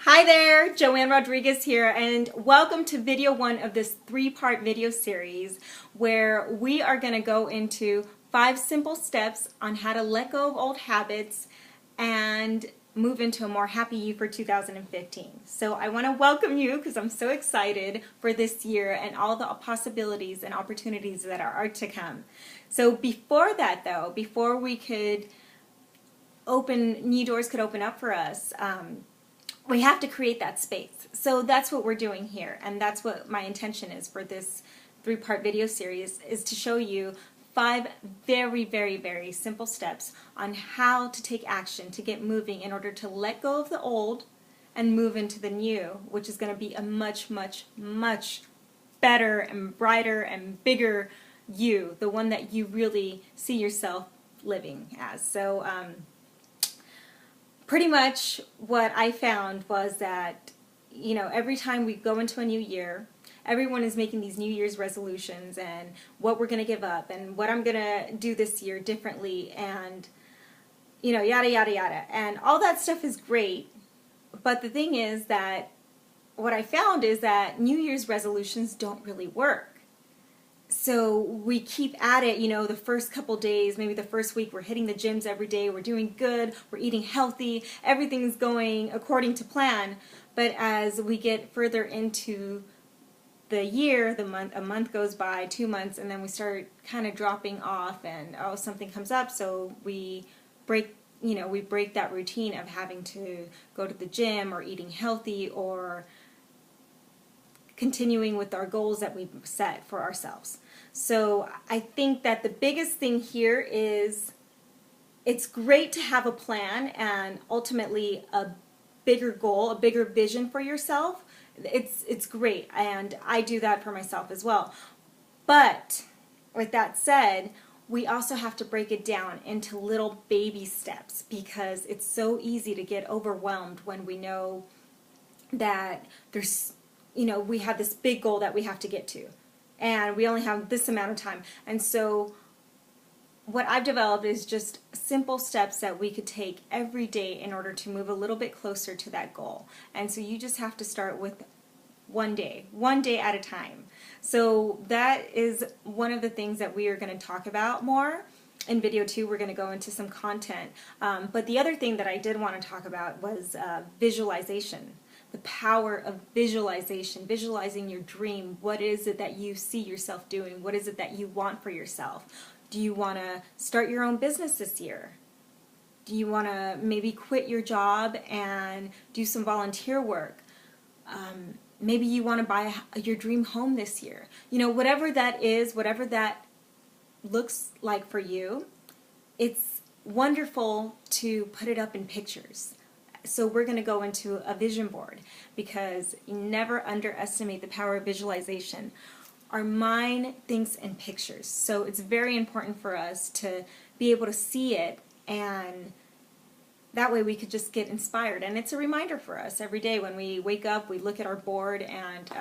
Hi there, Joanne Rodriguez here, and welcome to video one of this three-part video series where we are going to go into 5 simple steps on how to let go of old habits and move into a more happy you for 2015. So I want to welcome you because I'm so excited for this year and all the possibilities and opportunities that are to come. So before that though, before we could new doors could open up for us, we have to create that space. So that's what we're doing here, and that's what my intention is for this three-part video series, is to show you 5 very, very, very simple steps on how to take action to get moving in order to let go of the old and move into the new, which is going to be a much, much, much better and brighter and bigger you, the one that you really see yourself living as. So pretty much what I found was that, every time we go into a new year, everyone is making these New Year's resolutions and what we're going to give up and what I'm going to do this year differently and, yada, yada, yada. And all that stuff is great, but the thing is that what I found is that New Year's resolutions don't really work. So we keep at it, the first couple days, maybe the first week, we're hitting the gyms every day, we're doing good, we're eating healthy, everything's going according to plan. But as we get further into the year, a month goes by, 2 months, and then we start kind of dropping off and, something comes up, so we break that routine of having to go to the gym or eating healthy or continuing with our goals that we've set for ourselves. So I think that the biggest thing here is it's great to have a plan and ultimately a bigger goal, a bigger vision for yourself. It's great, and I do that for myself as well. But with that said, we also have to break it down into little baby steps because it's so easy to get overwhelmed when we know that we have this big goal that we have to get to, and we only have this amount of time. And so what I've developed is just simple steps that we could take every day in order to move a little bit closer to that goal. And so you just have to start with one day at a time. So that is one of the things that we are going to talk about more. In video 2, we're going to go into some content. But the other thing that I did want to talk about was visualization. The power of visualization, visualizing your dream. What is it that you see yourself doing? What is it that you want for yourself? Do you want to start your own business this year? Do you want to maybe quit your job and do some volunteer work? Maybe you want to buy your dream home this year. Whatever that is, whatever that looks like for you, it's wonderful to put it up in pictures. So we're going to go into a vision board because you never underestimate the power of visualization. Our mind thinks in pictures, so it's very important for us to be able to see it, and that way we could just get inspired. And it's a reminder for us every day when we wake up, we look at our board, and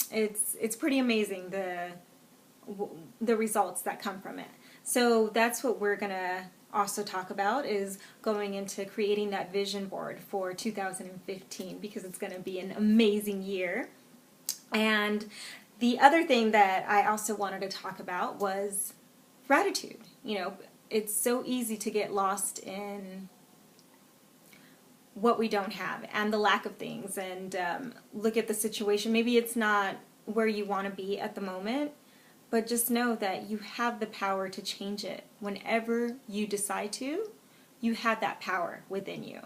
it's pretty amazing the results that come from it. So that's what we're going to also talk about, is going into creating that vision board for 2015 because it's going to be an amazing year. And the other thing that I also wanted to talk about was gratitude. It's so easy to get lost in what we don't have and the lack of things and look at the situation. Maybe it's not where you want to be at the moment, but just know that you have the power to change it. Whenever you decide to, you have that power within you.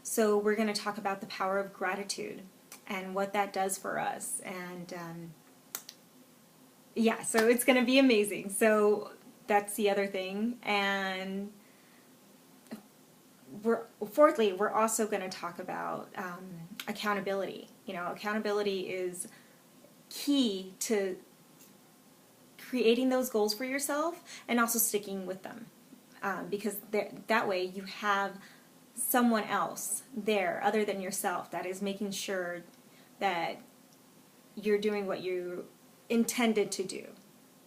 So we're going to talk about the power of gratitude and what that does for us. And yeah, so it's going to be amazing. So that's the other thing. And fourthly, we're also going to talk about accountability. Accountability is key to creating those goals for yourself and also sticking with them, because that way you have someone else there other than yourself that is making sure that you're doing what you intended to do.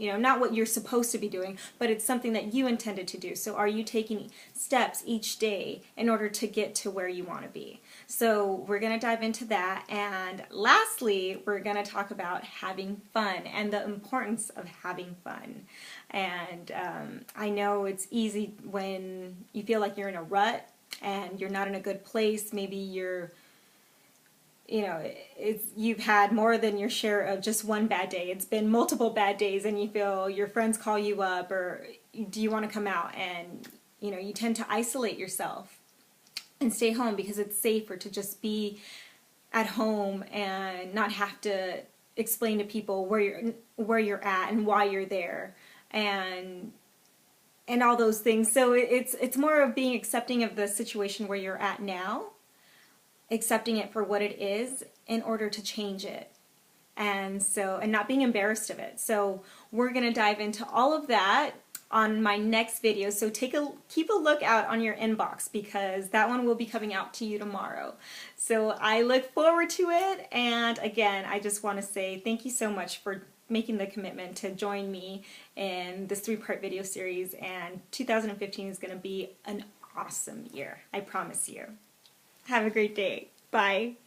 not what you're supposed to be doing, but it's something that you intended to do. So are you taking steps each day in order to get to where you want to be? So we're going to dive into that. And lastly, we're going to talk about having fun and the importance of having fun. And I know it's easy when you feel like you're in a rut and you're not in a good place. Maybe you've had more than your share of just one bad day. It's been multiple bad days, and you feel your friends call you up, or do you want to come out? And you tend to isolate yourself and stay home because it's safer to just be at home and not have to explain to people where you're at and why you're there, and all those things. So it's more of being accepting of the situation where you're at now, accepting it for what it is in order to change it, and not being embarrassed of it. So we're going to dive into all of that on my next video. So keep a lookout on your inbox, because that one will be coming out to you tomorrow. So I look forward to it. And again, I just want to say thank you so much for making the commitment to join me in this 3-part video series. And 2015 is going to be an awesome year. I promise you. Have a great day. Bye.